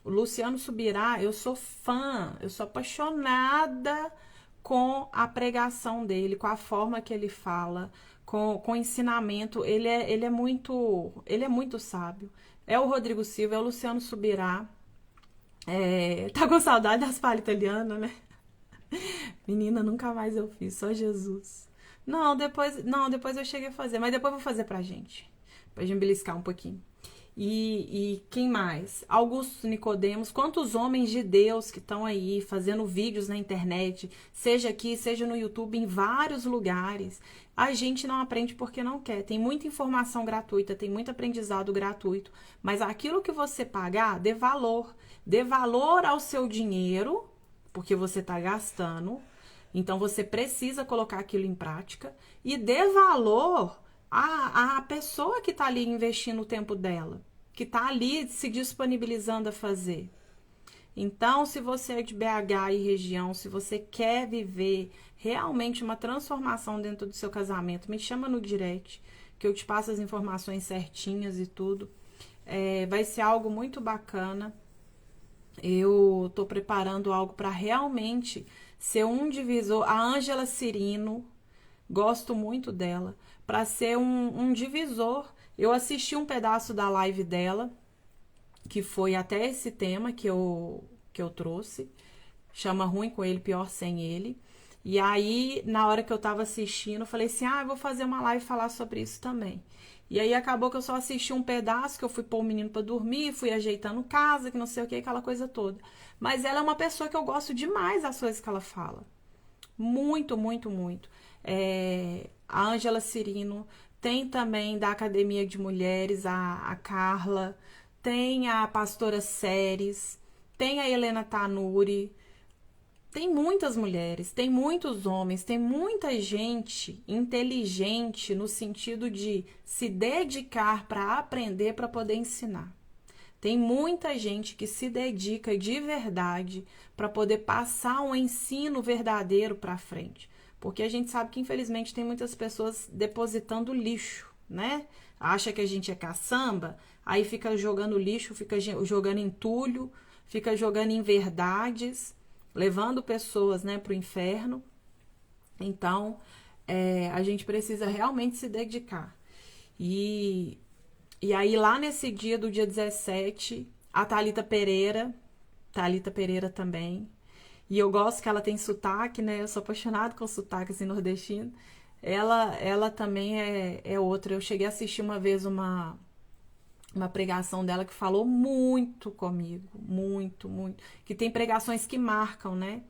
O Luciano Subirá, eu sou fã, eu sou apaixonada com a pregação dele, com a forma que ele fala, com o ensinamento. Ele é muito sábio. É o Rodrigo Silva, é o Luciano Subirá. Tá com saudade das palhas italianas, né? Menina, nunca mais eu fiz, só Jesus. Não, depois eu cheguei a fazer, mas depois eu vou fazer pra gente beliscar um pouquinho. E quem mais? Augusto Nicodemos, quantos homens de Deus que estão aí fazendo vídeos na internet, seja aqui, seja no YouTube, em vários lugares. A gente não aprende porque não quer. Tem muita informação gratuita, tem muito aprendizado gratuito, mas aquilo que você pagar, dê valor. Dê valor ao seu dinheiro, porque você está gastando. Então, você precisa colocar aquilo em prática e dê valor à pessoa que está ali investindo o tempo dela, que está ali se disponibilizando a fazer. Então, se você é de BH e região, se você quer viver realmente uma transformação dentro do seu casamento, me chama no direct, que eu te passo as informações certinhas e tudo. Vai ser algo muito bacana. Eu tô preparando algo para realmente ser um divisor. A Ângela Cirino, gosto muito dela, para ser um divisor. Eu assisti um pedaço da live dela, que foi até esse tema que eu trouxe. Chama Ruim com Ele, Pior Sem Ele. E aí, na hora que eu tava assistindo, eu falei assim, eu vou fazer uma live e falar sobre isso também. E aí acabou que eu só assisti um pedaço, que eu fui pôr o menino pra dormir, fui ajeitando casa, que não sei o que, aquela coisa toda. Mas ela é uma pessoa que eu gosto demais das coisas que ela fala. Muito, muito, muito. A Ângela Cirino, tem também da Academia de Mulheres, a Carla, tem a pastora Séries, tem a Helena Tanuri, tem muitas mulheres, tem muitos homens, tem muita gente inteligente no sentido de se dedicar para aprender para poder ensinar. Tem muita gente que se dedica de verdade para poder passar um ensino verdadeiro para frente. Porque a gente sabe que infelizmente tem muitas pessoas depositando lixo, né? Acha que a gente é caçamba, aí fica jogando lixo, fica jogando entulho, fica jogando inverdades, levando pessoas, né, para o inferno. Então, a gente precisa realmente se dedicar. E aí, lá nesse dia do dia 17, a Thalita Pereira também. E eu gosto que ela tem sotaque, né? Eu sou apaixonada com sotaque assim, nordestino. Ela também é outra. Eu cheguei a assistir uma vez uma pregação dela que falou muito comigo. Muito, muito. Que tem pregações que marcam, né?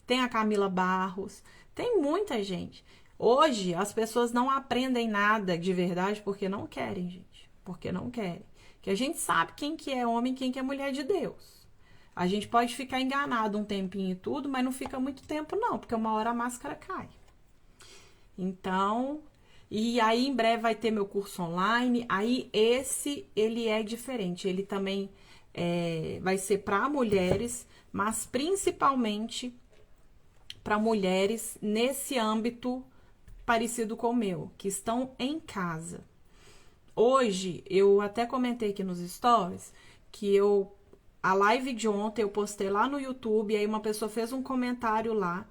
Tem a Camila Barros. Tem muita gente. Hoje, as pessoas não aprendem nada de verdade porque não querem, gente. Porque não querem. Que a gente sabe quem que é homem e quem que é mulher de Deus. A gente pode ficar enganado um tempinho e tudo, mas não fica muito tempo não, porque uma hora a máscara cai. Então, e aí em breve vai ter meu curso online. Aí ele é diferente. Ele também vai ser para mulheres, mas principalmente para mulheres nesse âmbito parecido com o meu, que estão em casa. Hoje, eu até comentei aqui nos stories que a live de ontem eu postei lá no YouTube, e aí uma pessoa fez um comentário lá,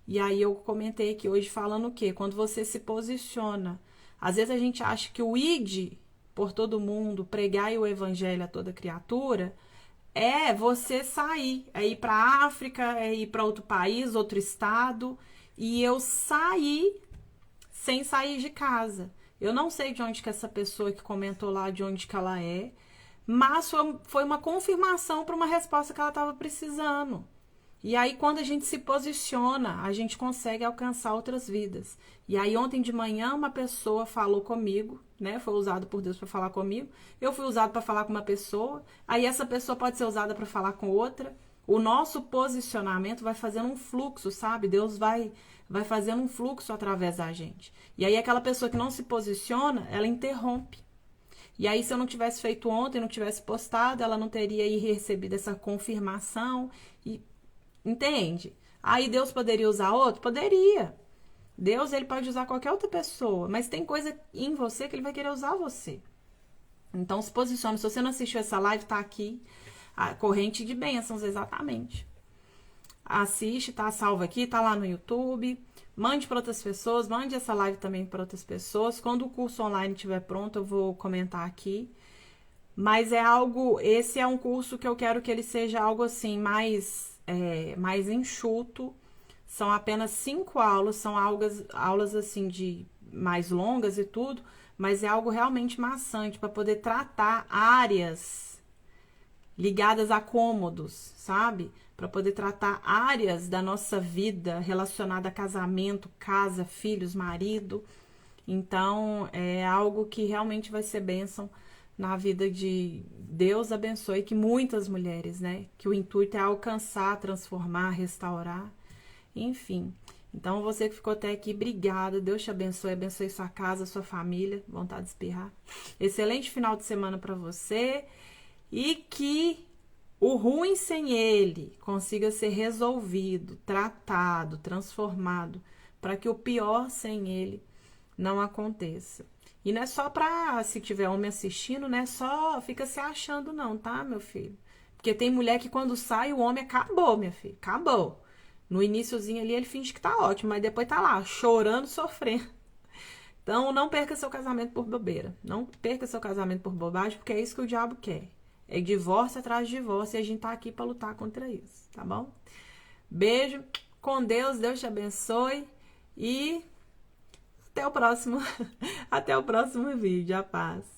e aí eu comentei aqui hoje falando o quê? Quando você se posiciona. Às vezes a gente acha que o id por todo mundo, pregar o evangelho a toda criatura, é você sair, é ir para a África, é ir para outro país, outro estado, e eu saí sem sair de casa. Eu não sei de onde que essa pessoa que comentou lá, de onde que ela é, mas foi uma confirmação para uma resposta que ela estava precisando. E aí, quando a gente se posiciona, a gente consegue alcançar outras vidas. E aí, ontem de manhã, uma pessoa falou comigo, né? Foi usado por Deus para falar comigo. Eu fui usado para falar com uma pessoa. Aí, essa pessoa pode ser usada para falar com outra. O nosso posicionamento vai fazendo um fluxo, sabe? Deus vai fazendo um fluxo através da gente. E aí, aquela pessoa que não se posiciona, ela interrompe. E aí, se eu não tivesse feito ontem, não tivesse postado, ela não teria aí recebido essa confirmação. E entende? Aí Deus poderia usar outro? Poderia. Deus, ele pode usar qualquer outra pessoa, mas tem coisa em você que ele vai querer usar você. Então, se posicione. Se você não assistiu essa live, tá aqui. A corrente de bênçãos, exatamente. Assiste, tá salvo aqui, tá lá no YouTube. Mande para outras pessoas, mande essa live também para outras pessoas. Quando o curso online estiver pronto, eu vou comentar aqui. Mas esse é um curso que eu quero que ele seja algo assim, mais enxuto. São apenas 5 aulas, são aulas assim de mais longas e tudo, mas é algo realmente maçante para poder tratar áreas ligadas a cômodos, sabe? Para poder tratar áreas da nossa vida relacionada a casamento, casa, filhos, marido. Então, é algo que realmente vai ser bênção na vida de Deus. Abençoe que muitas mulheres, né? Que o intuito é alcançar, transformar, restaurar, enfim. Então, você que ficou até aqui, obrigada. Deus te abençoe, abençoe sua casa, sua família. Vontade de espirrar. Excelente final de semana para você. E que o ruim sem ele consiga ser resolvido, tratado, transformado, para que o pior sem ele não aconteça. E não é só pra, se tiver homem assistindo, não é só fica se achando não, tá, meu filho? Porque tem mulher que quando sai, o homem acabou, minha filha, acabou. No iniciozinho ali ele finge que tá ótimo, mas depois tá lá, chorando, sofrendo. Então não perca seu casamento por bobeira. Não perca seu casamento por bobagem, porque é isso que o diabo quer. É divórcio atrás de divórcio e a gente tá aqui pra lutar contra isso, tá bom? Beijo, com Deus, Deus te abençoe e até o próximo, até o próximo vídeo. A paz.